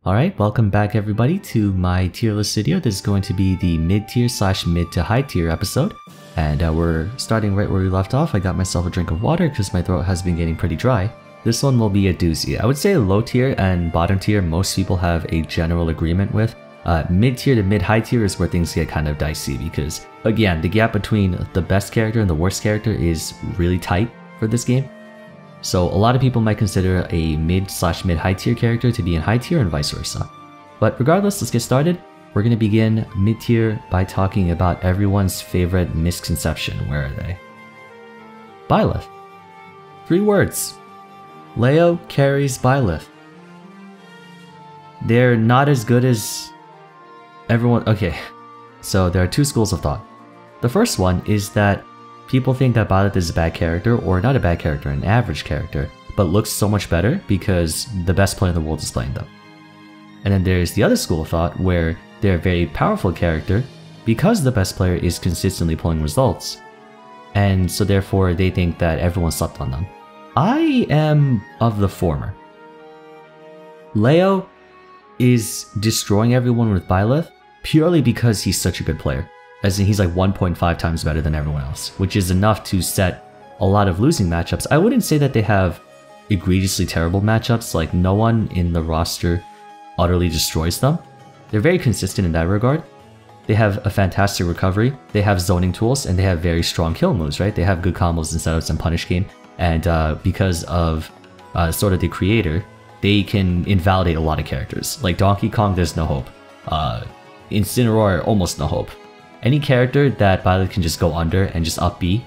Alright, welcome back everybody to my tier list video. This is going to be the mid-tier / mid to high tier episode. And we're starting right where we left off. I got myself a drink of water because my throat has been getting pretty dry. This one will be a doozy. I would say low tier and bottom tier most people have a general agreement with. Mid-tier to mid-high tier is where things get kind of dicey because, again, the gap between the best character and the worst character is really tight for this game. So a lot of people might consider a mid / mid-high tier character to be in high tier and vice versa. But regardless, let's get started. We're going to begin mid-tier by talking about everyone's favorite misconception. Where are they? Byleth. 3 words. Leo carries Byleth. They're not as good as everyone. Okay, so there are 2 schools of thought. The first one is that people think that Byleth is a bad character, or not a bad character, an average character, but looks so much better because the best player in the world is playing them. And then there's the other school of thought where they're a very powerful character because the best player is consistently pulling results. And so therefore they think that everyone slept on them. I am of the former. Leo is destroying everyone with Byleth purely because he's such a good player. As in he's like 1.5 times better than everyone else, which is enough to set a lot of losing matchups. I wouldn't say that they have egregiously terrible matchups, like no one in the roster utterly destroys them. They're very consistent in that regard. They have a fantastic recovery, they have zoning tools, and they have very strong kill moves, right? They have good combos and setups and punish game, and because of sort of the creator, they can invalidate a lot of characters. Like Donkey Kong, there's no hope. Incineroar, almost no hope. Any character that Byleth can just go under and just up B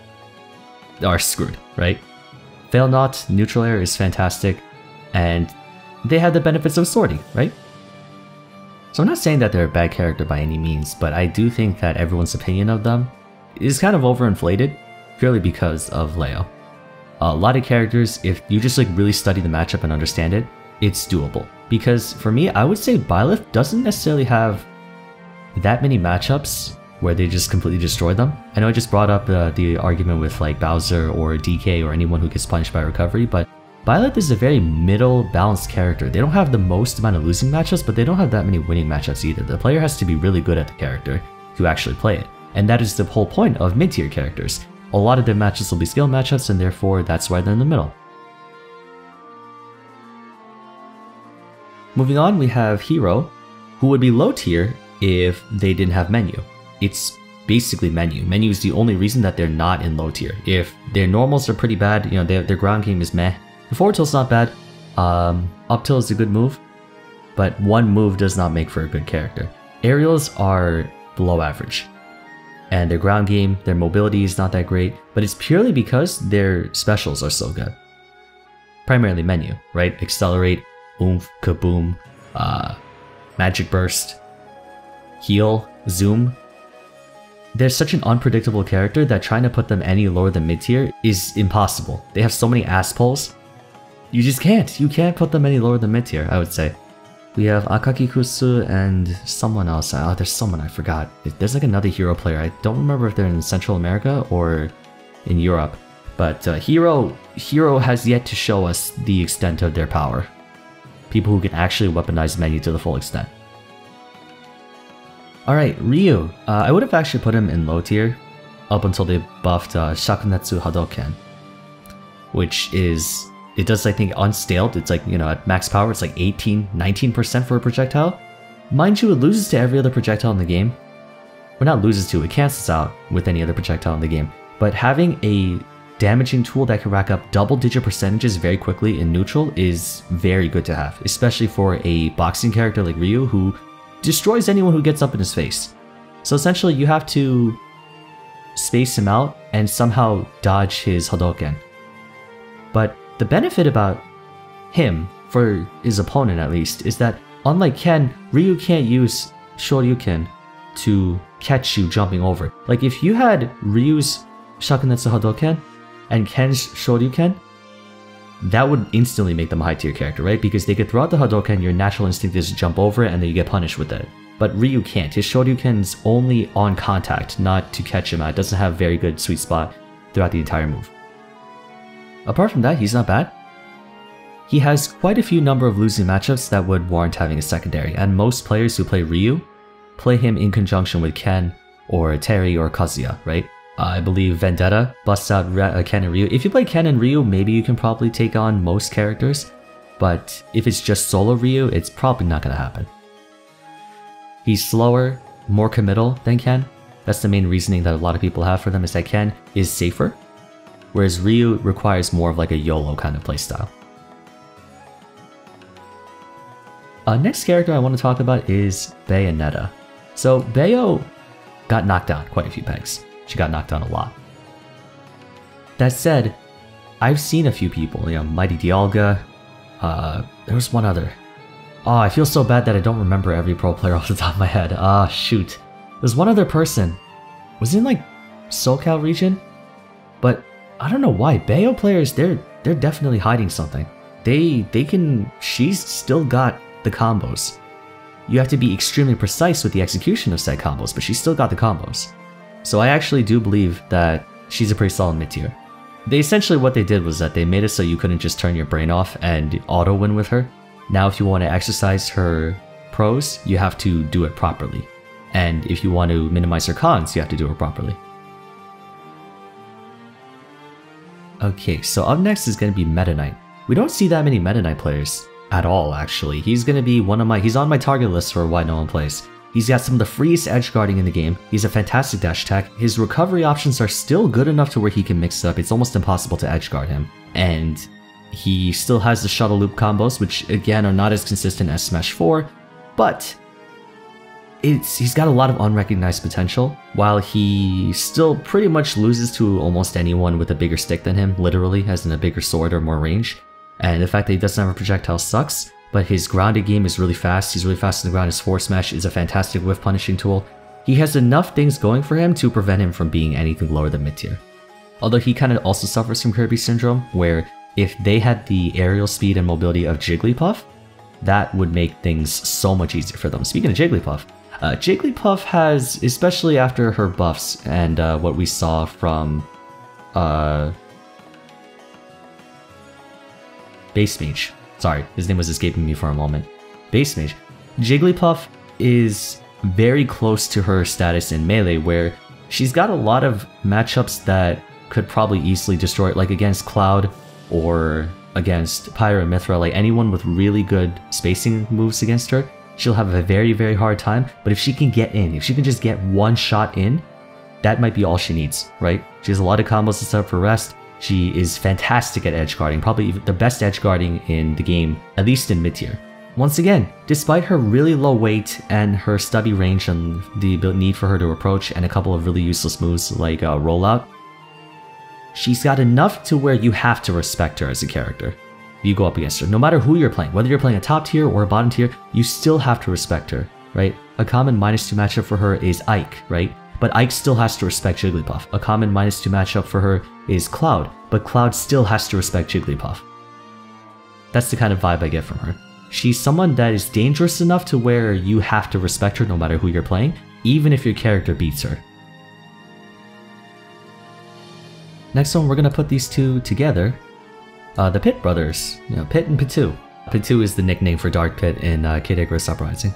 are screwed, right? Fail Not, Neutral Air is fantastic, and they have the benefits of sorting, right? So I'm not saying that they're a bad character by any means, but I do think that everyone's opinion of them is kind of overinflated purely because of Leo. A lot of characters, if you just like really study the matchup and understand it, it's doable. Because for me, I would say Byleth doesn't necessarily have that many matchups where they just completely destroy them. I know I just brought up the argument with like Bowser or DK or anyone who gets punished by recovery, but Byleth is a very middle balanced character. They don't have the most amount of losing matchups, but they don't have that many winning matchups either. The player has to be really good at the character to actually play it. And that is the whole point of mid-tier characters. A lot of their matches will be skill matchups, and therefore that's why they're in the middle. Moving on, we have Hero, who would be low tier if they didn't have menu. It's basically menu. Menu is the only reason that they're not in low tier. If their normals are pretty bad, you know, their ground game is meh. The forward tilt's not bad. Up tilt is a good move, but one move does not make for a good character. Aerials are below average, and their ground game, their mobility is not that great, but it's purely because their specials are so good. Primarily menu, right? Accelerate, oomph, kaboom, magic burst, heal, zoom. They're such an unpredictable character that trying to put them any lower than mid-tier is impossible. They have so many ass pulls. You just can't. You can't put them any lower than mid-tier, I would say. We have Akakikusu and someone else. Oh, there's someone I forgot. There's like another Hero player. I don't remember if they're in Central America or in Europe. But Hero has yet to show us the extent of their power. People who can actually weaponize menu to the full extent. Alright, Ryu. I would have actually put him in low tier up until they buffed Shakunetsu Hadoken, which is, it does, I think, unscaled. It's like, you know, at max power, it's like 19% for a projectile. Mind you, it loses to every other projectile in the game. Well, not loses to, it cancels out with any other projectile in the game. But having a damaging tool that can rack up double-digit percentages very quickly in neutral is very good to have, especially for a boxing character like Ryu who destroys anyone who gets up in his face. So essentially you have to space him out and somehow dodge his Hadoken. But the benefit about him, for his opponent at least, is that unlike Ken, Ryu can't use Shoryuken to catch you jumping over. Like if you had Ryu's Shakunetsu Hadoken and Ken's Shoryuken, that would instantly make them a high tier character, right? Because they could throw out the Hadoken, your natural instinct is to jump over it and then you get punished with it. But Ryu can't. His Shoryuken's only on contact, not to catch him out. It doesn't have very good sweet spot throughout the entire move. Apart from that, he's not bad. he has quite a few number of losing matchups that would warrant having a secondary, and most players who play Ryu play him in conjunction with Ken or Terry or Kazuya, right? I believe Vendetta busts out Ken and Ryu. If you play Ken and Ryu, maybe you can probably take on most characters, but if it's just solo Ryu, it's probably not going to happen. He's slower, more committal than Ken. That's the main reasoning that a lot of people have for them, is that Ken is safer, whereas Ryu requires more of like a YOLO kind of playstyle. Next character I want to talk about is Bayonetta. So Bayo got knocked down quite a few pegs. She got knocked down a lot. That said, I've seen a few people, you know, Mighty Dialga, there was one other. Oh, I feel so bad that I don't remember every pro player off the top of my head. Shoot. There's one other person. Was it in like SoCal region? But I don't know why. Bayo players, they're definitely hiding something. She's still got the combos. You have to be extremely precise with the execution of said combos, but she's still got the combos. So I actually do believe that she's a pretty solid mid-tier. Essentially what they did was that they made it so you couldn't just turn your brain off and auto-win with her. Now if you want to exercise her pros, you have to do it properly. And if you want to minimize her cons, you have to do it properly. Okay, so up next is going to be Meta Knight. We don't see that many Meta Knight players at all, actually. He's going to be he's on my target list for why no one plays. He's got some of the freest edge guarding in the game. He's a fantastic dash attack. His recovery options are still good enough to where he can mix it up. It's almost impossible to edge guard him. And he still has the shuttle loop combos, which again are not as consistent as Smash 4, but he's got a lot of unrecognized potential, while he still pretty much loses to almost anyone with a bigger stick than him, literally, as in a bigger sword or more range. And the fact that he doesn't have a projectile sucks, but his grounded game is really fast. He's really fast on the ground. His forward smash is a fantastic whiff punishing tool. He has enough things going for him to prevent him from being anything lower than mid-tier. Although he kind of also suffers from Kirby syndrome, where if they had the aerial speed and mobility of Jigglypuff, that would make things so much easier for them. Speaking of Jigglypuff, Jigglypuff has, especially after her buffs and what we saw from Base Mage. Sorry, his name was escaping me for a moment. Base Mage. Jigglypuff is very close to her status in Melee, where she's got a lot of matchups that could probably easily destroy it, like against Cloud or against Pyra and Mithra. Like anyone with really good spacing moves against her, she'll have a very, very hard time. But if she can get in, if she can just get one shot in, that might be all she needs, right? She has a lot of combos to set up for rest. She is fantastic at edge guarding, probably even the best edge guarding in the game, at least in mid-tier. Once again, despite her really low weight and her stubby range and the need for her to approach and a couple of really useless moves like rollout, she's got enough to where you have to respect her as a character. You go up against her, no matter who you're playing, whether you're playing a top tier or a bottom tier, you still have to respect her, right? A common -2 matchup for her is Ike, right? But Ike still has to respect Jigglypuff. A common -2 matchup for her is Cloud, but Cloud still has to respect Jigglypuff. That's the kind of vibe I get from her. She's someone that is dangerous enough to where you have to respect her no matter who you're playing, even if your character beats her. Next one, we're going to put these two together. The Pit brothers, Pit and Pitu. Pitu is the nickname for Dark Pit in Kid Icarus Uprising.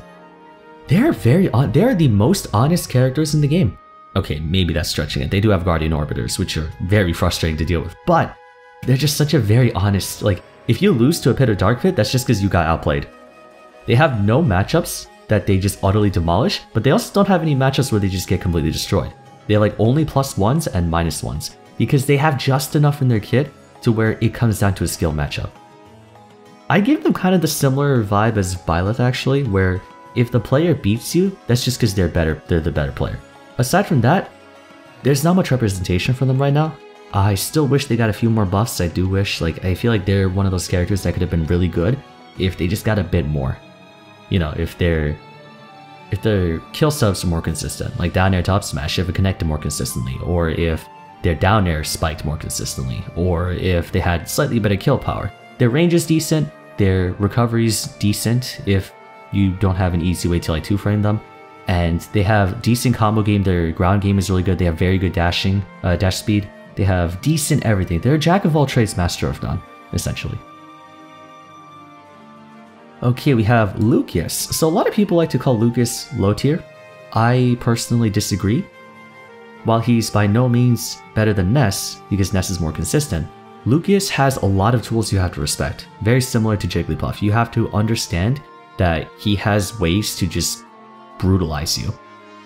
They're the most honest characters in the game. Okay, maybe that's stretching it. They do have Guardian Orbiters, which are very frustrating to deal with, but they're just such a very honest, like, if you lose to a Pit or Dark Pit, that's just because you got outplayed. They have no matchups that they just utterly demolish, but they also don't have any matchups where they just get completely destroyed. They have like only +1s and -1s, because they have just enough in their kit to where it comes down to a skill matchup. I give them kind of the similar vibe as Byleth actually, where if the player beats you, that's just because they're the better player. Aside from that, there's not much representation for them right now. I still wish they got a few more buffs. I do wish, I feel like they're one of those characters that could have been really good if they just got a bit more. If their kill subs are more consistent, like down air top smash, if it connected more consistently, or if their down air spiked more consistently, or if they had slightly better kill power. Their range is decent, their recovery's decent if you don't have an easy way to like 2-frame them, and they have decent combo game. Their ground game is really good. They have very good dash speed. They have decent everything. They're a jack of all trades, master of none, essentially. Okay, we have Lucius. So a lot of people like to call Lucius low tier. I personally disagree. While he's by no means better than Ness, because Ness is more consistent, Lucius has a lot of tools you have to respect. Very similar to Jigglypuff. You have to understand that he has ways to just brutalize you.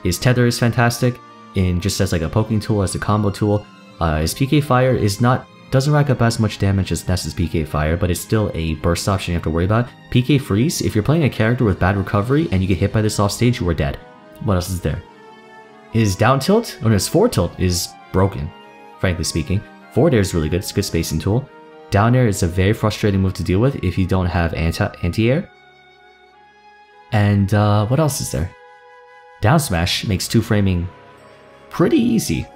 His tether is fantastic, in just as like a poking tool, as a combo tool. His PK Fire doesn't rack up as much damage as Ness's PK Fire, but it's still a burst option you have to worry about. PK Freeze, if you're playing a character with bad recovery and you get hit by this off stage, you are dead. What else is there? His down tilt, or his forward tilt, is broken, frankly speaking. Forward air is really good, it's a good spacing tool. Down air is a very frustrating move to deal with if you don't have anti-air. And what else is there? Down smash makes 2-framing pretty easy,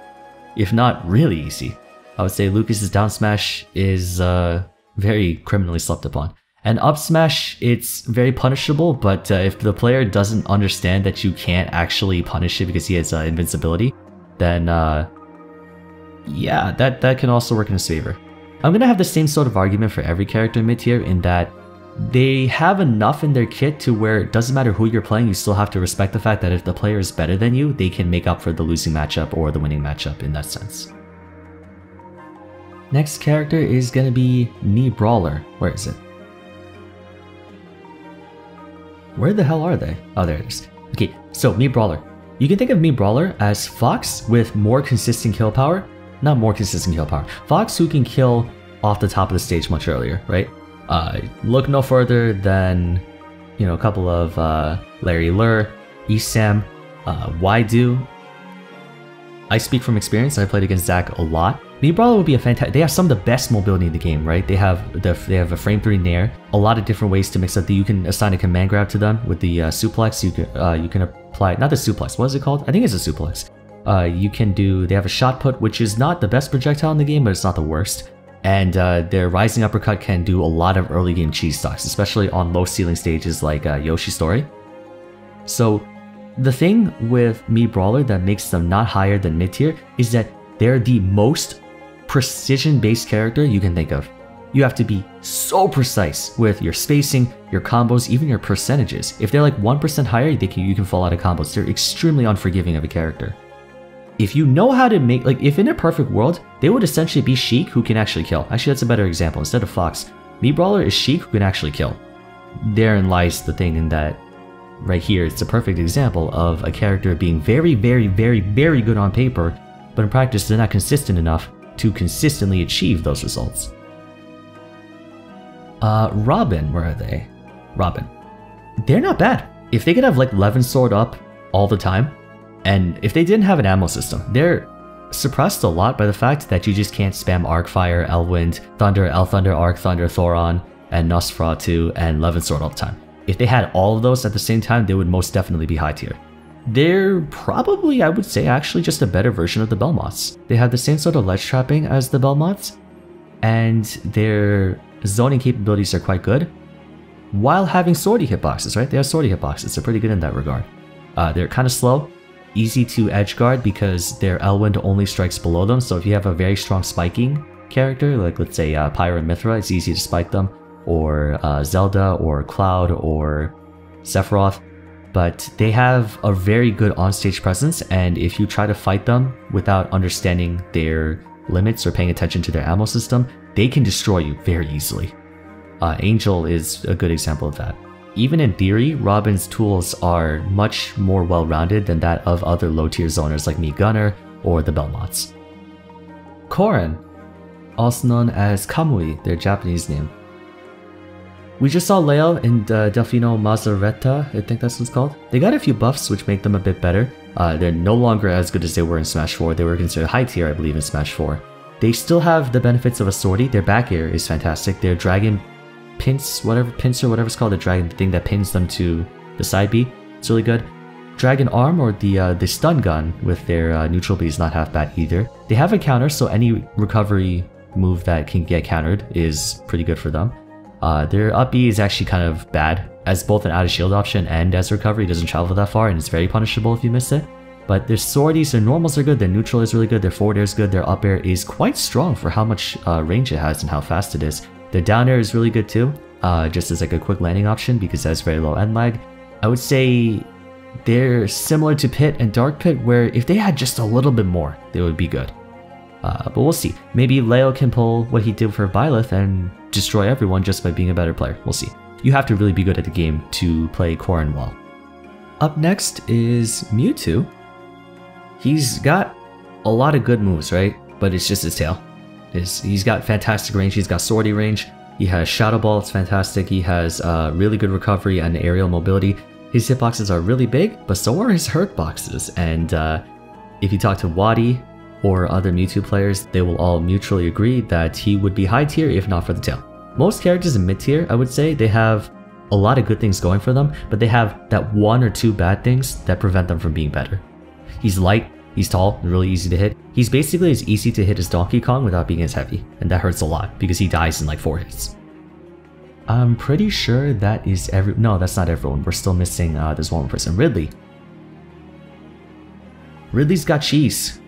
if not really easy. I would say Lucas's down smash is very criminally slept upon. And up smash, it's very punishable, but if the player doesn't understand that you can't actually punish it because he has invincibility, then yeah, that can also work in his favor. I'm gonna have the same sort of argument for every character in mid-tier in that they have enough in their kit to where it doesn't matter who you're playing, you still have to respect the fact that if the player is better than you, they can make up for the losing matchup or the winning matchup in that sense. Next character is gonna be Mii Brawler. Where is it? Where the hell are they? Oh, there it is. Okay, so Mii Brawler. You can think of Mii Brawler as Fox with more consistent kill power. Not more consistent kill power. Fox who can kill off the top of the stage much earlier, right? Look no further than, you know, a couple of Larry Lur, Esam, Waidu. I speak from experience. I played against Zach a lot. Mii Brawler would be a fantastic. They have some of the best mobility in the game, right? They have a frame 3 nair, a lot of different ways to mix up. You can assign a command grab to them with the suplex. You can apply not the suplex. What is it called? I think it's a suplex. They have a shot put, which is not the best projectile in the game, but it's not the worst. And their rising uppercut can do a lot of early game cheese stocks, especially on low ceiling stages like Yoshi Story. So the thing with Mii Brawler that makes them not higher than mid tier is that they're the most precision-based character you can think of. You have to be so precise with your spacing, your combos, even your percentages. If they're like 1% higher, you can fall out of combos. They're extremely unforgiving of a character. If you know how to make, like, if in a perfect world, they would essentially be Sheik who can actually kill. Actually, that's a better example. Instead of Fox, Mii Brawler is Sheik who can actually kill. Therein lies the thing in that, right here, it's a perfect example of a character being very, very, very, very good on paper, but in practice, they're not consistent enough to consistently achieve those results. Robin, where are they? Robin. They're not bad. If they could have like Levin Sword up all the time, and if they didn't have an ammo system, they're suppressed a lot by the fact that you just can't spam Arc Fire, Elwind, Thunder, El Thunder, Arc Thunder, Thoron, and Nosferatu, and Levin Sword all the time. If they had all of those at the same time, they would most definitely be high tier. They're probably, I would say, actually just a better version of the Belmonts. They have the same sort of ledge trapping as the Belmonts, and their zoning capabilities are quite good, while having swordy hitboxes, right? They have swordy hitboxes, they're pretty good in that regard. They're kind of slow, easy to edge guard because their Elwind only strikes below them, so if you have a very strong spiking character, like let's say Pyra and Mithra, it's easy to spike them, or Zelda, or Cloud, or Sephiroth. But they have a very good onstage presence, and if you try to fight them without understanding their limits or paying attention to their ammo system, they can destroy you very easily. Angel is a good example of that. Even in theory, Robin's tools are much more well-rounded than that of other low-tier zoners like Mii Gunner or the Belmonts. Korin, also known as Kamui, their Japanese name. We just saw Leo in Delfino Mazzaretta, I think that's what it's called. They got a few buffs which make them a bit better. They're no longer as good as they were in Smash 4. They were considered high tier, I believe, in Smash 4. They still have the benefits of a swordy. Their back air is fantastic. Their dragon pincer, whatever it's called, the dragon thing that pins them to the side B, it's really good. Dragon arm, or the stun gun with their neutral B, is not half bad either. They have a counter, so any recovery move that can get countered is pretty good for them. Their up B is actually kind of bad, as both an out of shield option and as recovery. It doesn't travel that far and it's very punishable if you miss it. But their swordies, their normals are good, their neutral is really good, their forward air is good, their up air is quite strong for how much range it has and how fast it is. Their down air is really good too. just as like a quick landing option because it has very low end lag. I would say they're similar to Pit and Dark Pit, where if they had just a little bit more, they would be good. But we'll see. Maybe Leo can pull what he did for Byleth and destroy everyone just by being a better player. We'll see. You have to really be good at the game to play Corrin well. Up next is Mewtwo. He's got a lot of good moves, right? But it's just his tail. He's got fantastic range. He's got Swordy range. He has Shadow Ball. It's fantastic. He has really good recovery and aerial mobility. His hitboxes are really big, but so are his hurt boxes. And if you talk to Wadi or other Mewtwo players, they will all mutually agree that he would be high tier if not for the tail. Most characters in mid tier, I would say, they have a lot of good things going for them, but they have that one or two bad things that prevent them from being better. He's light, he's tall, and really easy to hit. He's basically as easy to hit as Donkey Kong without being as heavy, and that hurts a lot because he dies in like 4 hits. I'm pretty sure that is no, that's not everyone. We're still missing this one person, Ridley. Ridley's got cheese.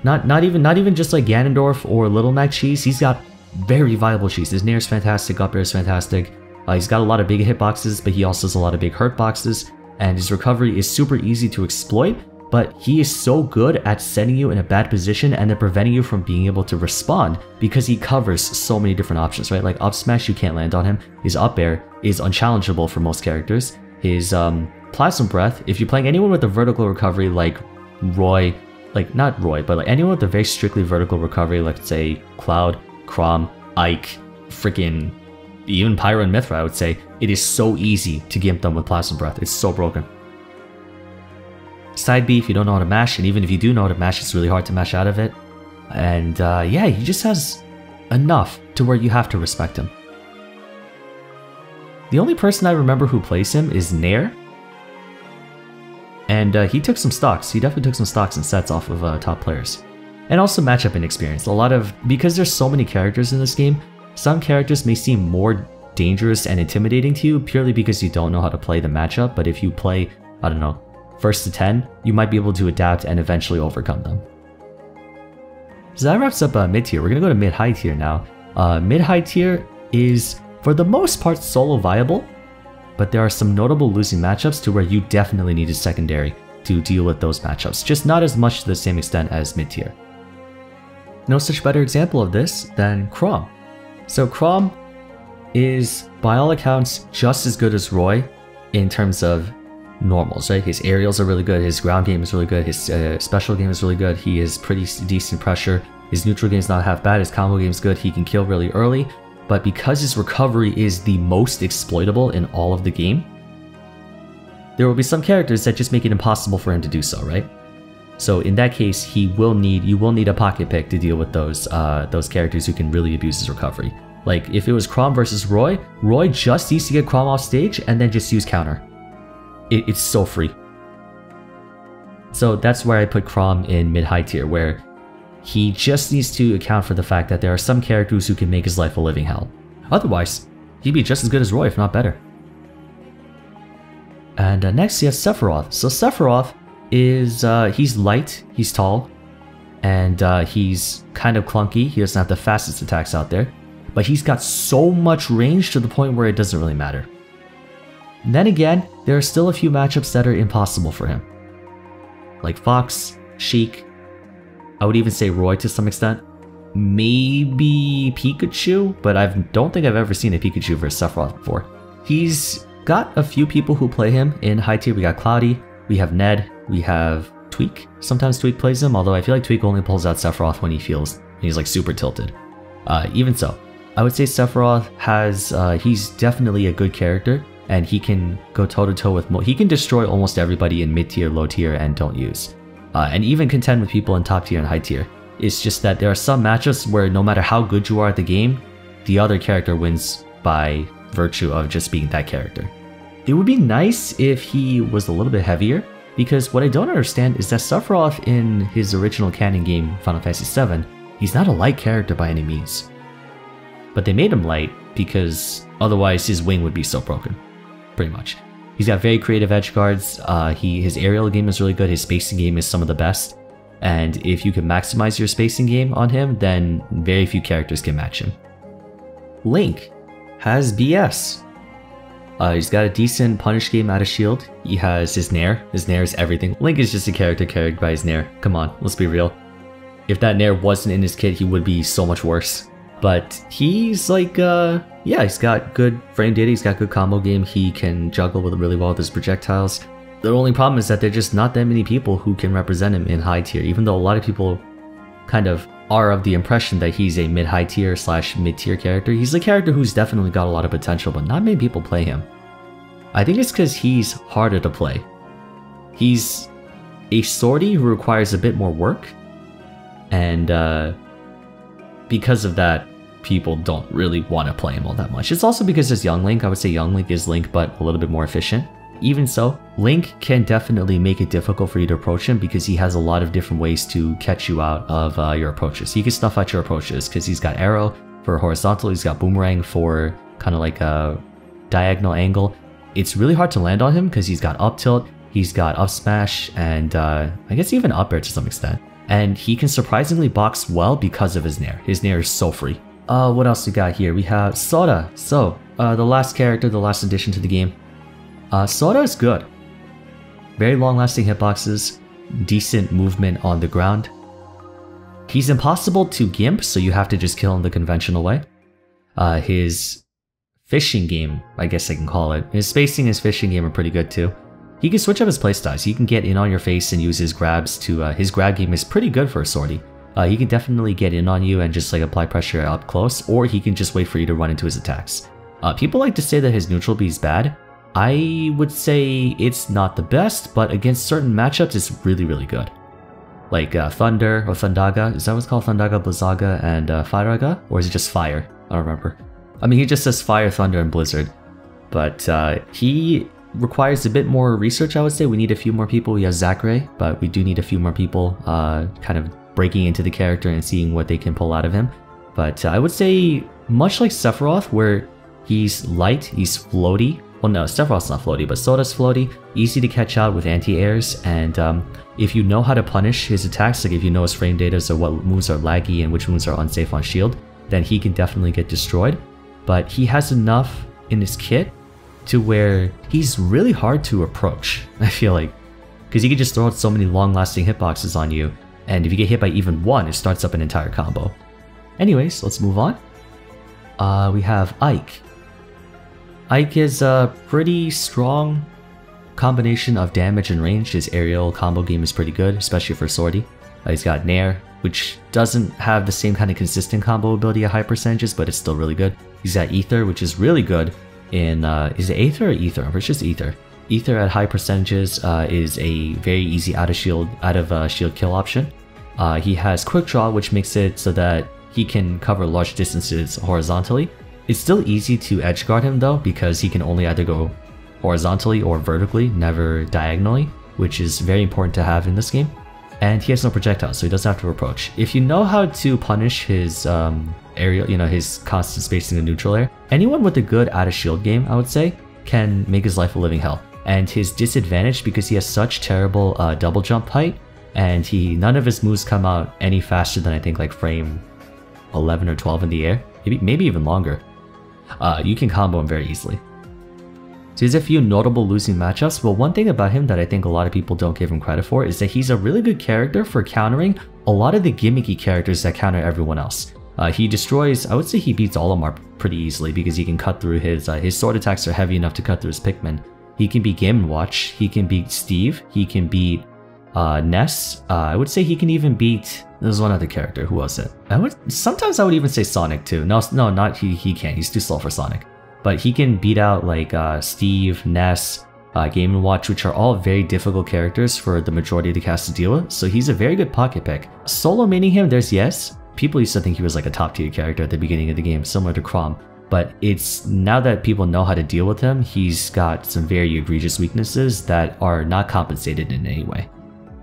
Not even just like Ganondorf or Little Mac cheese. He's got very viable cheese. His Nair's fantastic, up air is fantastic. He's got a lot of big hitboxes, but he also has a lot of big hurt boxes, and his recovery is super easy to exploit, but he is so good at setting you in a bad position and then preventing you from being able to respond because he covers so many different options, right? Like up smash, you can't land on him. His up air is unchallengeable for most characters. His plasma breath, if you're playing anyone with a vertical recovery like Roy, like not Roy, but like anyone with a very strictly vertical recovery, like say Cloud, Chrom, Ike, freaking even Pyro and Mithra, I would say, it is so easy to gimp them with Plasma Breath. It's so broken. Side B, if you don't know how to mash, and even if you do know how to mash, it's really hard to mash out of it. And yeah, he just has enough to where you have to respect him. The only person I remember who plays him is Nair. And he took some stocks. He definitely took some stocks and sets off of top players. And also matchup inexperience. Because there's so many characters in this game, some characters may seem more dangerous and intimidating to you purely because you don't know how to play the matchup, but if you play, I don't know, first to 10, you might be able to adapt and eventually overcome them. So that wraps up mid-tier. We're going to go to mid-high tier now. Mid-high tier is, for the most part, solo viable, but there are some notable losing matchups to where you definitely need a secondary to deal with those matchups, just not as much to the same extent as mid-tier. No such better example of this than Chrom. So Chrom is, by all accounts, just as good as Roy in terms of normals, right? His aerials are really good, his ground game is really good, his special game is really good, he is pretty decent pressure, his neutral game is not half bad, his combo game is good, he can kill really early, but because his recovery is the most exploitable in all of the game, there will be some characters that just make it impossible for him to do so, right? So in that case, you will need a pocket pick to deal with those characters who can really abuse his recovery. Like if it was Chrom versus Roy, Roy just needs to get Chrom off stage and then just use counter. It's so free. So that's where I put Chrom in mid-high tier, where he just needs to account for the fact that there are some characters who can make his life a living hell. Otherwise, he'd be just as good as Roy, if not better. And next you have Sephiroth. So Sephiroth is, he's light, he's tall, and he's kind of clunky. He doesn't have the fastest attacks out there, but he's got so much range to the point where it doesn't really matter. And then again, there are still a few matchups that are impossible for him. Like Fox, Sheik, I would even say Roy to some extent. Maybe Pikachu, but I don't think I've ever seen a Pikachu versus Sephiroth before. He's got a few people who play him in high tier. We got Cloudy, we have Ned, we have Tweak. Sometimes Tweak plays him, although I feel like Tweak only pulls out Sephiroth when he's like super tilted. Even so, I would say Sephiroth has, he's definitely a good character, and he can go toe-to-toe with he can destroy almost everybody in mid-tier, low-tier, and don't use. And even contend with people in top tier and high tier. It's just that there are some matchups where no matter how good you are at the game, the other character wins by virtue of just being that character. It would be nice if he was a little bit heavier, because what I don't understand is that Sephiroth in his original canon game, Final Fantasy VII, he's not a light character by any means. But they made him light because otherwise his wing would be so broken, pretty much. He's got very creative edge guards, his aerial game is really good, his spacing game is some of the best, and if you can maximize your spacing game on him, then very few characters can match him. Link has BS. He's got a decent punish game out of shield. He has his Nair. His Nair is everything. Link is just a character carried by his Nair. Come on, let's be real. If that Nair wasn't in his kit, he would be so much worse. But he's like, yeah, he's got good frame data. He's got good combo game. He can juggle really well with his projectiles. The only problem is that there's just not that many people who can represent him in high tier, even though a lot of people kind of are of the impression that he's a mid-high tier / mid-tier character. He's a character who's definitely got a lot of potential, but not many people play him. I think it's because he's harder to play. He's a swordy who requires a bit more work, and because of that, people don't really want to play him all that much. It's also because there's Young Link. I would say Young Link is Link, but a little bit more efficient. Even so, Link can definitely make it difficult for you to approach him because he has a lot of different ways to catch you out of your approaches. He can snuff out your approaches because he's got arrow for horizontal, he's got boomerang for kind of like a diagonal angle. It's really hard to land on him because he's got up tilt, he's got up smash, and I guess even up air to some extent. And he can surprisingly box well because of his Nair. His Nair is so free. What else we got here? We have Sora. So, the last character, the last addition to the game. Sora is good. Very long-lasting hitboxes, decent movement on the ground. He's impossible to gimp, so you have to just kill him the conventional way. His fishing game, I guess I can call it. His spacing and his fishing game are pretty good too. He can switch up his playstyles. He can get in on your face and use his grabs to, his grab game is pretty good for a swordy. He can definitely get in on you and just like apply pressure up close, or he can just wait for you to run into his attacks. People like to say that his neutral B is bad. I would say it's not the best, but against certain matchups, it's really, really good. Like Thunder or Thundaga, is that what's called? Thundaga, Blizzaga, and Firaga? Or is it just Fire? I don't remember. I mean, he just says Fire, Thunder, and Blizzard. But he requires a bit more research, I would say. We need a few more people. We have Zachary, but we do need a few more people kind of breaking into the character and seeing what they can pull out of him. But I would say, much like Sephiroth, where he's light, he's floaty. Well, no, Sephiroth's not floaty, but Soda's floaty, easy to catch out with anti-airs, and if you know how to punish his attacks, like if you know his frame data, so what moves are laggy and which moves are unsafe on shield, then he can definitely get destroyed. But he has enough in his kit to where he's really hard to approach, I feel like, because he can just throw out so many long-lasting hitboxes on you, and if you get hit by even one, it starts up an entire combo. Anyways, let's move on. We have Ike. Ike is a pretty strong combination of damage and range. His aerial combo game is pretty good, especially for swordy. He's got Nair, which doesn't have the same kind of consistent combo ability at high percentages, but it's still really good. He's got Ether, which is really good in, is it Aether or Ether? It's just Ether. Ether at high percentages is a very easy out of shield kill option. He has Quick Draw, which makes it so that he can cover large distances horizontally. It's still easy to edge guard him though, because he can only either go horizontally or vertically, never diagonally, which is very important to have in this game. And he has no projectiles, so he doesn't have to approach. If you know how to punish his aerial, his constant spacing and neutral air, anyone with a good out of shield game, I would say, can make his life a living hell. And his disadvantage, because he has such terrible double jump height, and none of his moves come out any faster than I think like frame 11 or 12 in the air, maybe even longer. You can combo him very easily. So he has a few notable losing matchups, but one thing about him that I think a lot of people don't give him credit for is that he's a really good character for countering a lot of the gimmicky characters that counter everyone else. He destroys, I would say he beats Olimar pretty easily because he can cut through his sword attacks are heavy enough to cut through his Pikmin. He can beat Game & Watch, he can beat Steve, he can beat Ness. I would say he can even beat, there's one other character, who was it? Sometimes I would even say Sonic too. No, not he can't, he's too slow for Sonic. But he can beat out like Steve, Ness, Game & Watch, which are all very difficult characters for the majority of the cast to deal with, so he's a very good pocket pick. Solo maining him, there's yes. People used to think he was like a top tier character at the beginning of the game, similar to Chrom. But it's now that people know how to deal with him, he's got some very egregious weaknesses that are not compensated in any way.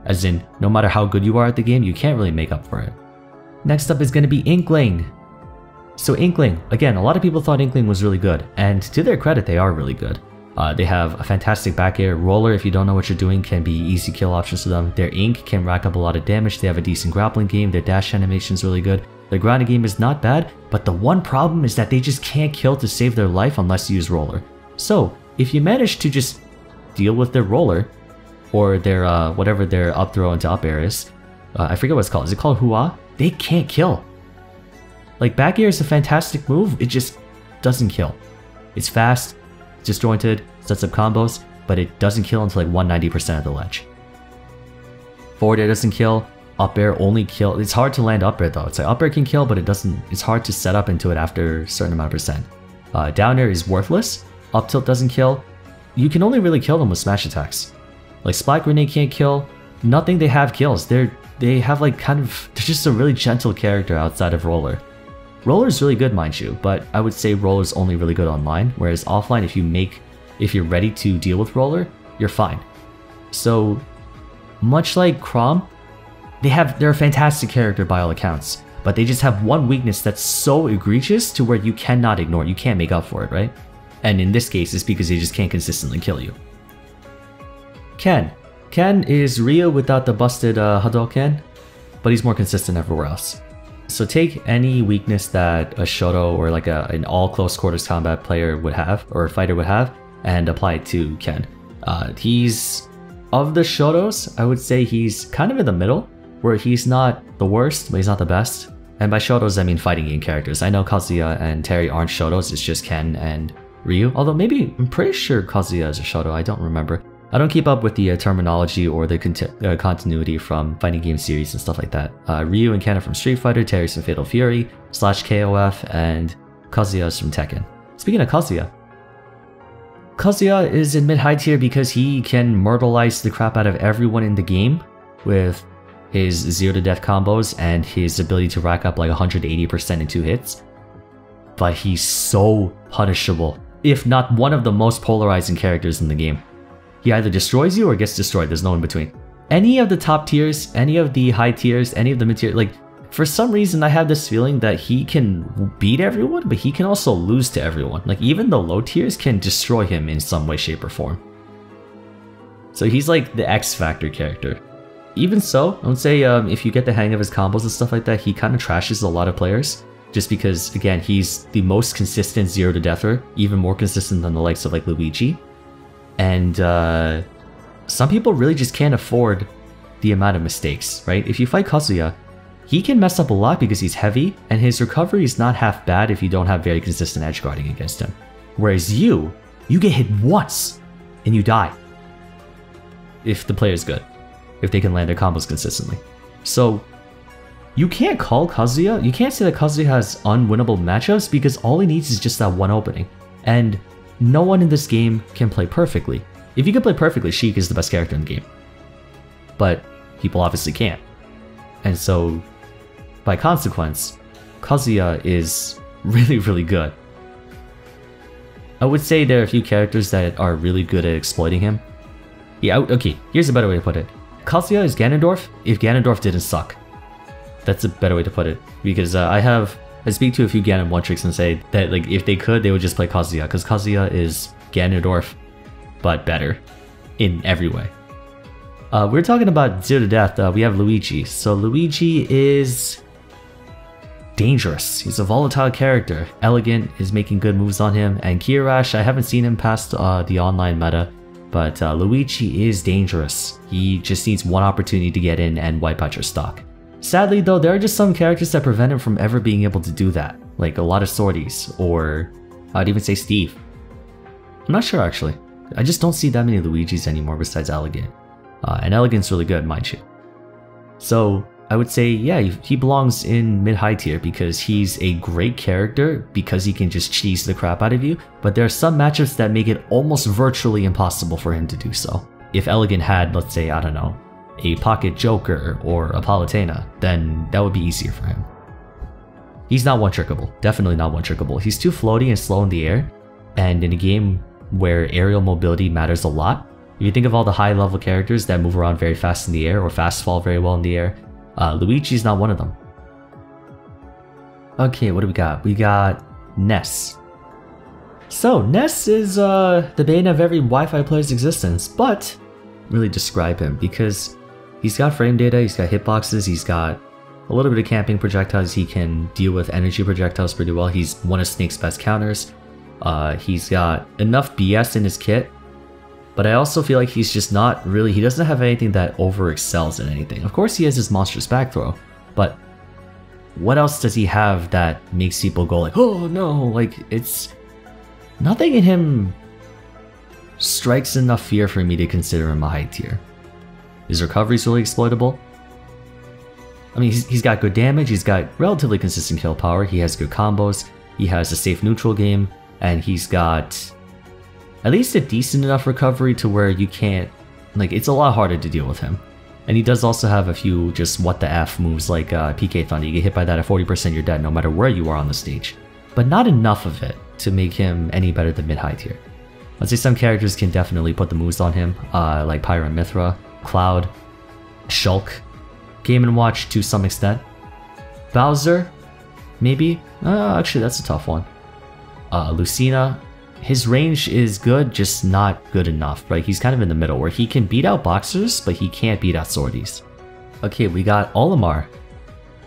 As in, no matter how good you are at the game, you can't really make up for it. Next up is going to be Inkling. So Inkling, again, a lot of people thought Inkling was really good, and to their credit, they are really good. They have a fantastic back air. Roller, if you don't know what you're doing, can be easy kill options for them. Their Ink can rack up a lot of damage. They have a decent grappling game. Their dash animation is really good. The grounding game is not bad, but the one problem is that they just can't kill to save their life unless you use roller. So if you manage to just deal with their roller, or their whatever their up throw into up air is, I forget what it's called. Is it called Hua? They can't kill. Like back air is a fantastic move, it just doesn't kill. It's fast, disjointed, sets up combos, but it doesn't kill until like 190% of the ledge. Forward air doesn't kill, up air only kill. It's hard to land up air though. It's like up air can kill, but it doesn't. It's hard to set up into it after a certain amount of percent. Down air is worthless. Up tilt doesn't kill. You can only really kill them with smash attacks. Like Splat Grenade can't kill. Nothing they have kills. They have like they're just a really gentle character outside of roller. Roller is really good, mind you, but I would say roller is only really good online, whereas offline, if you're ready to deal with roller, you're fine. So, much like Chrom, they're a fantastic character by all accounts, but they just have one weakness that's so egregious to where you cannot ignore, you can't make up for it, right? And in this case, it's because they just can't consistently kill you. Ken. Ken is Ryu without the busted Hadouken, but he's more consistent everywhere else. So take any weakness that a Shoto or like an all close quarters combat player would have, or a fighter would have, and apply it to Ken. He's, of the Shotos, I would say he's kind of in the middle, where he's not the worst, but he's not the best. And by Shotos, I mean fighting game characters. I know Kazuya and Terry aren't Shotos, it's just Ken and Ryu. Although maybe, I'm pretty sure Kazuya is a Shoto, I don't remember. I don't keep up with the terminology or the continuity from fighting game series and stuff like that. Ryu and Ken are from Street Fighter, Terry's from Fatal Fury, / KOF, and Kazuya is from Tekken. Speaking of Kazuya is in mid-high tier because he can myrtleize the crap out of everyone in the game with his 0 to death combos and his ability to rack up like 180% in 2 hits. But he's so punishable, if not one of the most polarizing characters in the game. He either destroys you or gets destroyed, there's no in between. Any of the top tiers, any of the high tiers, any of the mid tier, like for some reason I have this feeling that he can beat everyone, but he can also lose to everyone. Like even the low tiers can destroy him in some way, shape, or form. So he's like the X Factor character. Even so, I would say if you get the hang of his combos and stuff like that, he kind of trashes a lot of players. Just because, again, he's the most consistent 0 to deather, even more consistent than the likes of like Luigi. And some people really just can't afford the amount of mistakes, right? If you fight Kazuya, he can mess up a lot because he's heavy, and his recovery is not half bad if you don't have very consistent edge guarding against him. Whereas you get hit once, and you die. If the player's good. If they can land their combos consistently. So, you can't call Kazuya, you can't say that Kazuya has unwinnable matchups because all he needs is just that one opening. And no one in this game can play perfectly. If you can play perfectly, Sheik is the best character in the game. But people obviously can't. And so, by consequence, Kazuya is really, really good. I would say there are a few characters that are really good at exploiting him. Yeah, okay, here's a better way to put it. Kazuya is Ganondorf if Ganondorf didn't suck. That's a better way to put it. Because I speak to a few Ganon one-tricks and say that like if they could, they would just play Kazuya. Because Kazuya is Ganondorf, but better. In every way. We're talking about 0 to death, we have Luigi. So Luigi is dangerous. He's a volatile character. Elegant is making good moves on him. And Kirash, I haven't seen him past the online meta. But Luigi is dangerous. He just needs one opportunity to get in and wipe out your stock. Sadly though, there are just some characters that prevent him from ever being able to do that. Like a lot of Swordies, or I'd even say Steve. I'm not sure actually. I just don't see that many Luigis anymore besides Elegant. And Elegant's really good, mind you. So I would say, yeah, he belongs in mid-high tier because he's a great character because he can just cheese the crap out of you, but there are some matchups that make it almost virtually impossible for him to do so. If Elegant had, let's say, I don't know, a Pocket Joker or a Palutena, then that would be easier for him. He's not one-trickable, definitely not one-trickable. He's too floaty and slow in the air, and in a game where aerial mobility matters a lot, if you think of all the high-level characters that move around very fast in the air or fast fall very well in the air, Luigi's not one of them. Okay, what do we got? We got Ness. So, Ness is the bane of every Wi-Fi player's existence, but really describe him because he's got frame data, he's got hitboxes, he's got a little bit of camping projectiles. He can deal with energy projectiles pretty well. He's one of Snake's best counters. He's got enough BS in his kit, but I also feel like he's just not really, he doesn't have anything that over excels in anything. Of course he has his monstrous back throw, but what else does he have that makes people go like, oh no, like it's, nothing in him strikes enough fear for me to consider him a high tier. His recovery's really exploitable. I mean, he's got good damage, he's got relatively consistent kill power, he has good combos, he has a safe neutral game, and he's got at least a decent enough recovery to where you can't, like, it's a lot harder to deal with him. And he does also have a few just what the F moves like PK Thunder. You get hit by that at 40%, you're dead no matter where you are on the stage. But not enough of it to make him any better than mid-high tier. I'd say some characters can definitely put the moves on him, like Pyra and Mithra, Cloud, Shulk, Game & Watch to some extent. Bowser, maybe? Actually that's a tough one. Lucina, his range is good, just not good enough, right? He's kind of in the middle where he can beat out boxers, but he can't beat out swordies. Okay, we got Olimar.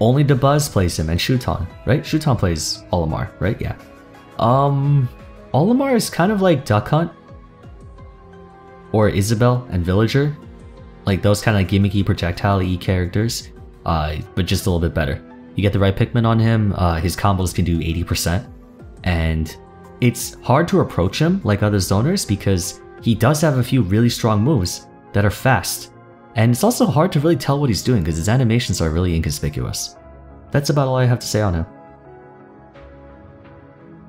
Only DeBuzz plays him, and Shuton, right? Shuton plays Olimar, right? Yeah. Olimar is kind of like Duck Hunt or Isabelle and Villager, like those kind of gimmicky projectile-y characters, but just a little bit better. You get the right Pikmin on him, his combos can do 80%, and it's hard to approach him like other zoners because he does have a few really strong moves that are fast. And it's also hard to really tell what he's doing because his animations are really inconspicuous. That's about all I have to say on him.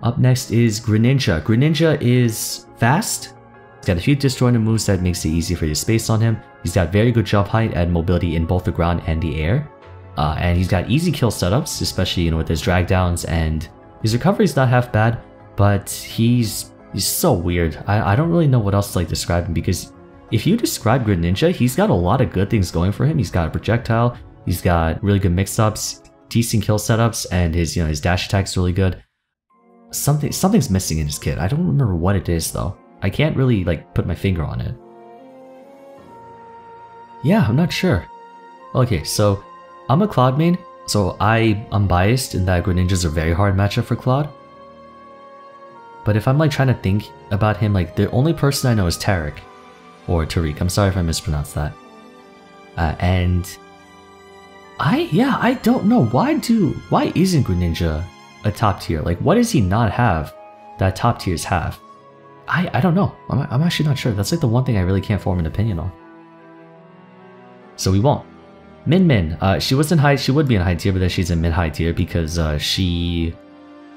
Up next is Greninja. Greninja is fast. He's got a few disjointed moves that makes it easy for you to space on him. He's got very good jump height and mobility in both the ground and the air. And he's got easy kill setups, especially with his drag downs, and his recovery is not half bad. But he's so weird. I don't really know what else to describe him, because if you describe Greninja, he's got a lot of good things going for him. He's got a projectile, he's got really good mix-ups, decent kill setups, and his his dash attack's really good. Something's missing in his kit. I don't remember what it is though. I can't really put my finger on it. Yeah, I'm not sure. Okay, so I'm a Cloud main, so I'm biased in that Greninja's a very hard matchup for Cloud. But if I'm trying to think about him, the only person I know is Tarek. Or Tariq, I'm sorry if I mispronounced that. And I don't know, why isn't Greninja a top tier? What does he not have that top tiers have? I don't know, I'm actually not sure. That's the one thing I really can't form an opinion on. So we won't. Min, she would be in high tier, but then she's in mid-high tier because she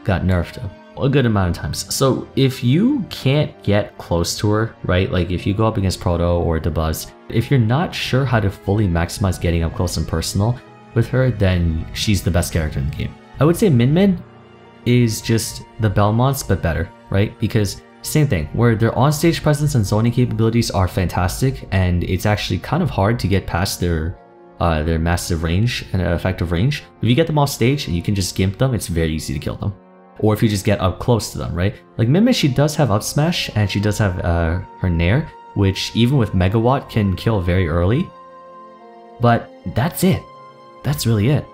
got nerfed a good amount of times. So if you can't get close to her, right, if you go up against Proto or DeBuzz, if you're not sure how to fully maximize getting up close and personal with her, then she's the best character in the game. I would say Min is just the Belmonts, but better, right? Because same thing, where their on-stage presence and zoning capabilities are fantastic, and it's actually kind of hard to get past their massive range and effective range. If you get them off stage and you can just gimp them, it's very easy to kill them. Or if you just get up close to them, right? Min, she does have up smash, and she does have her Nair, which even with Megawatt can kill very early. But that's it. That's really it.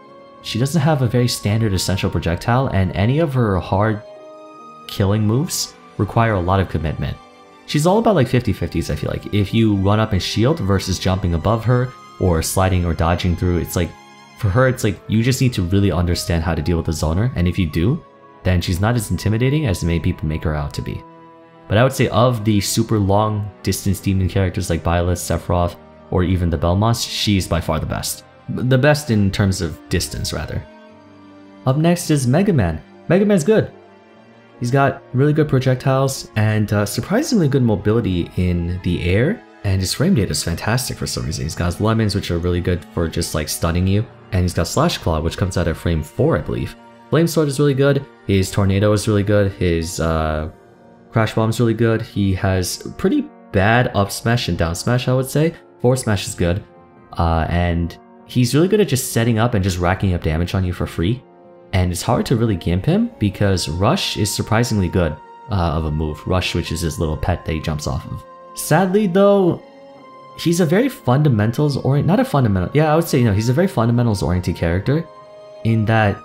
She doesn't have a very standard essential projectile, and any of her hard killing moves require a lot of commitment. She's all about 50-50s, I feel like. If you run up and shield versus jumping above her, or sliding or dodging through, it's for her, it's you just need to really understand how to deal with the zoner, and if you do, then she's not as intimidating as many people make her out to be. But I would say of the super long distance demon characters like Byleth, Sephiroth, or even the Belmonts, she's by far the best. The best in terms of distance, rather. Up next is Mega Man. Mega Man's good. He's got really good projectiles and surprisingly good mobility in the air, and his frame data is fantastic for some reason. He's got his lemons, which are really good for just stunning you, and he's got Slash Claw, which comes out at frame 4, I believe. Flame Sword is really good, his Tornado is really good, his Crash Bomb is really good, he has pretty bad up smash and down smash, I would say. Forward smash is good, and he's really good at just setting up and just racking up damage on you for free. And it's hard to really gimp him because Rush is surprisingly good of a move. Rush, which is his little pet that he jumps off of. Sadly though, he's a very fundamentals oriented, not a fundamental, yeah, I would say, he's a very fundamentals oriented character in that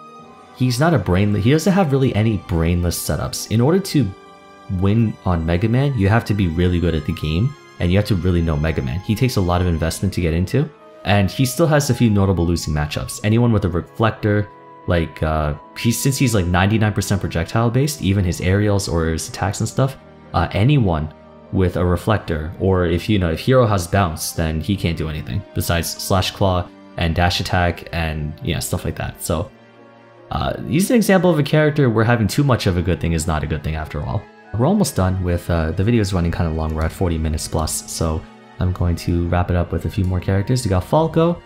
he's not a brainless, he doesn't have really any brainless setups. In order to win on Mega Man, you have to be really good at the game and you have to really know Mega Man. He takes a lot of investment to get into, and he still has a few notable losing matchups. Anyone with a reflector, like, since he's like 99% projectile based, even his aerials or his attacks and stuff, anyone with a reflector, or if Hero has bounce, then he can't do anything besides slash claw and dash attack and stuff like that. So he's an example of a character where having too much of a good thing is not a good thing after all. We're almost done with the video is running kind of long. We're at 40 minutes plus, so I'm going to wrap it up with a few more characters. We got Falco.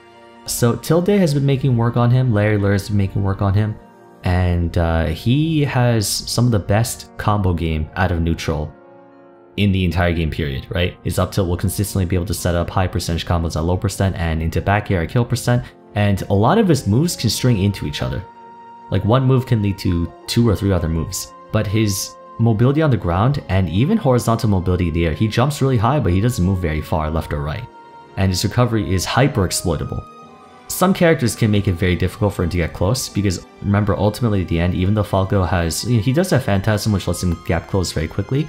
So Tilde has been making work on him, Larry Lur has been making work on him, and he has some of the best combo game out of neutral in the entire game period, right? His up tilt will consistently be able to set up high percentage combos at low percent and into back air at kill percent, and a lot of his moves can string into each other. Like one move can lead to 2 or 3 other moves, but his mobility on the ground and even horizontal mobility in the air, he jumps really high but he doesn't move very far left or right, and his recovery is hyper exploitable. Some characters can make it very difficult for him to get close, because remember, ultimately at the end, even though Falco has, he does have Phantasm which lets him gap close very quickly,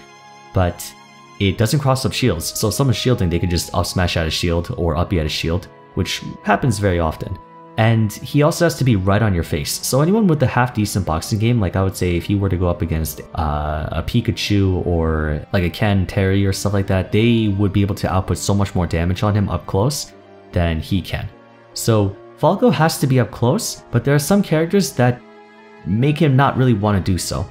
but it doesn't cross up shields. So if someone's shielding, they can just up smash out a shield or up B at a shield, which happens very often. And he also has to be right on your face. So anyone with a half decent boxing game, like I would say if you were to go up against a Pikachu or like a Ken Terry or stuff like that, they would be able to output so much more damage on him up close than he can. So Falco has to be up close, but there are some characters that make him not really want to do so.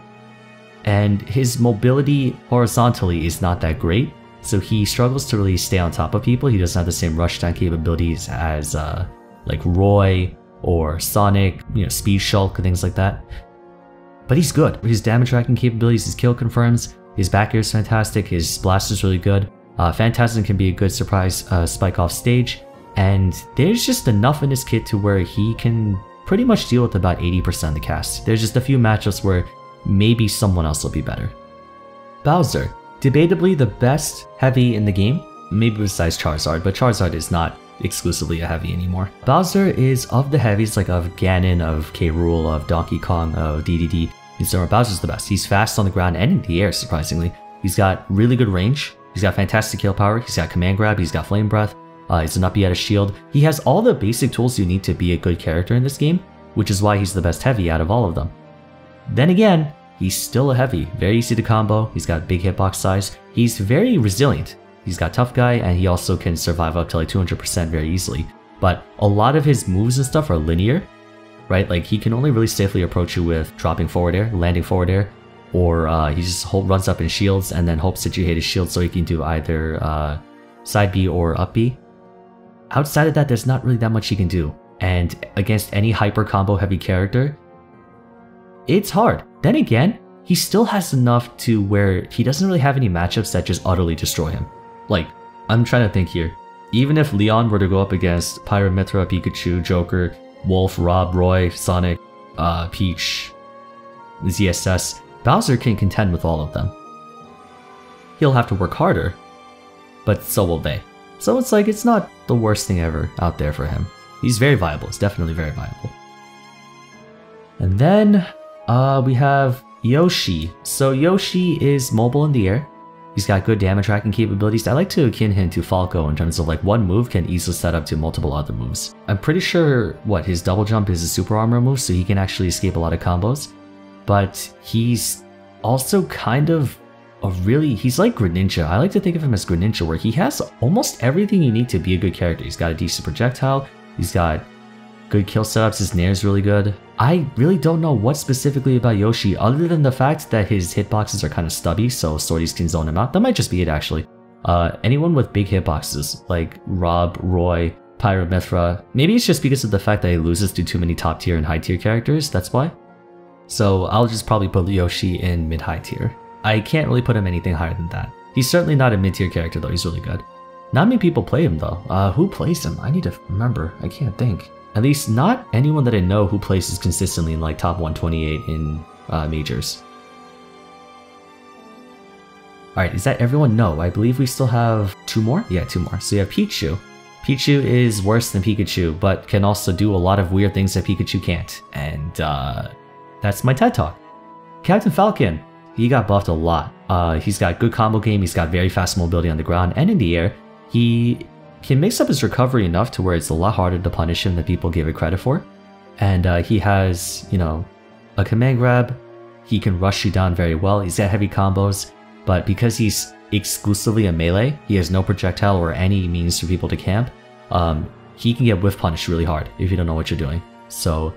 And his mobility horizontally is not that great, so he struggles to really stay on top of people. He doesn't have the same rushdown capabilities as like Roy or Sonic, Speed Shulk, things like that. But he's good. His damage tracking capabilities, his kill confirms, his back air is fantastic, his blast is really good. Phantasm can be a good surprise spike off stage, and there's just enough in his kit to where he can pretty much deal with about 80% of the cast. There's just a few matchups where maybe someone else will be better. Bowser, debatably the best heavy in the game, maybe besides Charizard, but Charizard is not exclusively a heavy anymore. Bowser is of the heavies, like of Ganon, of K. Rool, of Donkey Kong, of DDD. Bowser's the best. He's fast on the ground and in the air, surprisingly. He's got really good range. He's got fantastic kill power. He's got command grab. He's got flame breath. He's an up B at a shield. He has all the basic tools you need to be a good character in this game, which is why he's the best heavy out of all of them. Then again, he's still a heavy, very easy to combo, he's got big hitbox size, he's very resilient, he's got tough guy, and he also can survive up to like 200% very easily. But a lot of his moves and stuff are linear, right? Like he can only really safely approach you with dropping forward air, landing forward air, or he just runs up in shields and then hopes that you hit his shield so he can do either side B or up B. Outside of that, there's not really that much he can do, and against any hyper combo heavy character, it's hard. Then again, he still has enough to where he doesn't really have any matchups that just utterly destroy him. Like, I'm trying to think here. Even if Leon were to go up against Pyramithra, Pikachu, Joker, Wolf, Rob, Roy, Sonic, Peach, ZSS, Bowser can contend with all of them. He'll have to work harder, but so will they. So it's like, it's not the worst thing ever out there for him. He's very viable. It's definitely very viable. And then we have Yoshi. So Yoshi is mobile in the air. He's got good damage tracking capabilities. I like to akin him to Falco in terms of like one move can easily set up to multiple other moves. I'm pretty sure his double jump is a super armor move, so he can actually escape a lot of combos. But he's also kind of he's like Greninja. I like to think of him as Greninja, where he has almost everything you need to be a good character. He's got a decent projectile, he's got good kill setups, his nair is really good. I really don't know what specifically about Yoshi other than the fact that his hitboxes are kind of stubby, so swordies can zone him out. That might just be it actually. Anyone with big hitboxes, like Rob, Roy, Pyramithra, maybe it's just because of the fact that he loses to too many top tier and high tier characters, that's why. So I'll just probably put Yoshi in mid-high tier. I can't really put him anything higher than that. He's certainly not a mid-tier character though, he's really good. Not many people play him though. Who plays him? I need to remember, I can't think. At least not anyone that I know who places consistently in like top 128 in majors. Alright, is that everyone? No, I believe we still have 2 more? Yeah, 2 more. So you have Pichu. Pichu is worse than Pikachu, but can also do a lot of weird things that Pikachu can't. And that's my TED Talk. Captain Falcon, he got buffed a lot. He's got good combo game, he's got very fast mobility on the ground and in the air. He can mix up his recovery enough to where it's a lot harder to punish him than people give it credit for. And he has, you know, a command grab. He can rush you down very well. He's got heavy combos, but because he's exclusively a melee, he has no projectile or any means for people to camp. He can get whiff punished really hard if you don't know what you're doing. So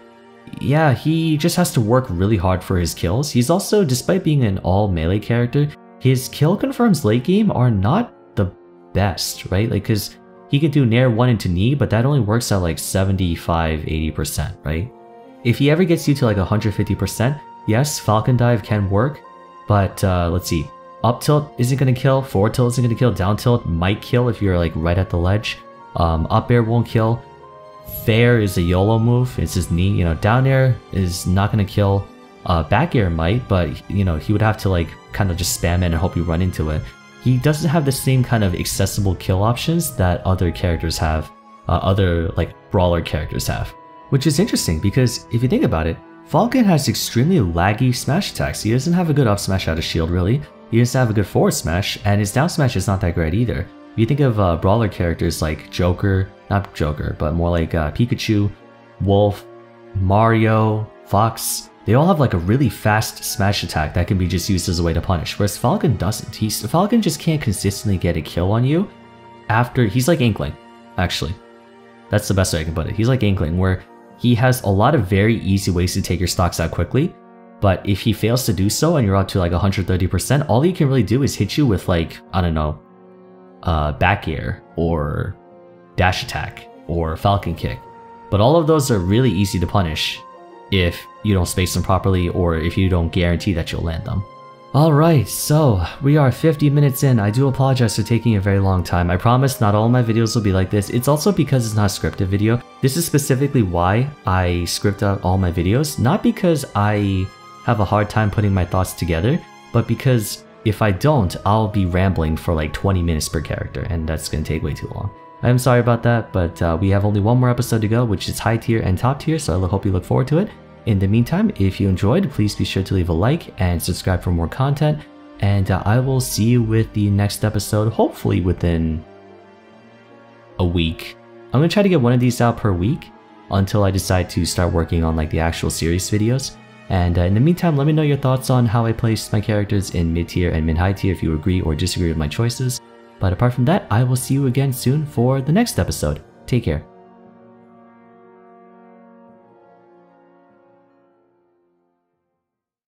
yeah, he just has to work really hard for his kills. He's also, despite being an all melee character, his kill confirms late game are not the best, right? Like, cause he can do Nair 1 into knee, but that only works at like 75–80%, right? If he ever gets you to like 150%, yes, Falcon Dive can work, but let's see. Up tilt isn't going to kill, forward tilt isn't going to kill, down tilt might kill if you're like right at the ledge. Up air won't kill. Fair is a YOLO move, it's his knee. You know, down air is not going to kill. Back air might, but you know, he would have to like kind of just spam it and hope you run into it. He doesn't have the same kind of accessible kill options that other characters have, other like brawler characters have. Which is interesting because if you think about it, Falcon has extremely laggy smash attacks. He doesn't have a good up smash out of shield really. He doesn't have a good forward smash, and his down smash is not that great either. If you think of brawler characters like Joker, not Joker, but more like Pikachu, Wolf, Mario, Fox, they all have like a really fast smash attack that can be just used as a way to punish, whereas Falcon doesn't. Falcon just can't consistently get a kill on you after, he's like Inkling, actually. That's the best way I can put it. He's like Inkling, where he has a lot of very easy ways to take your stocks out quickly, but if he fails to do so and you're up to like 130%, all he can really do is hit you with like, I don't know, back air or dash attack or falcon kick. But all of those are really easy to punish if you don't space them properly or if you don't guarantee that you'll land them. Alright, so we are 50 minutes in. I do apologize for taking a very long time. I promise not all my videos will be like this. It's also because it's not a scripted video. This is specifically why I script out all my videos. Not because I have a hard time putting my thoughts together, but because if I don't, I'll be rambling for like 20 minutes per character, and that's going to take way too long. I'm sorry about that, but we have only one more episode to go, which is high tier and top tier, so I hope you look forward to it. In the meantime, if you enjoyed, please be sure to leave a like and subscribe for more content, and I will see you with the next episode, hopefully within a week. I'm going to try to get one of these out per week until I decide to start working on like the actual series videos. And in the meantime, let me know your thoughts on how I placed my characters in mid-tier and mid-high tier if you agree or disagree with my choices. But apart from that, I will see you again soon for the next episode. Take care.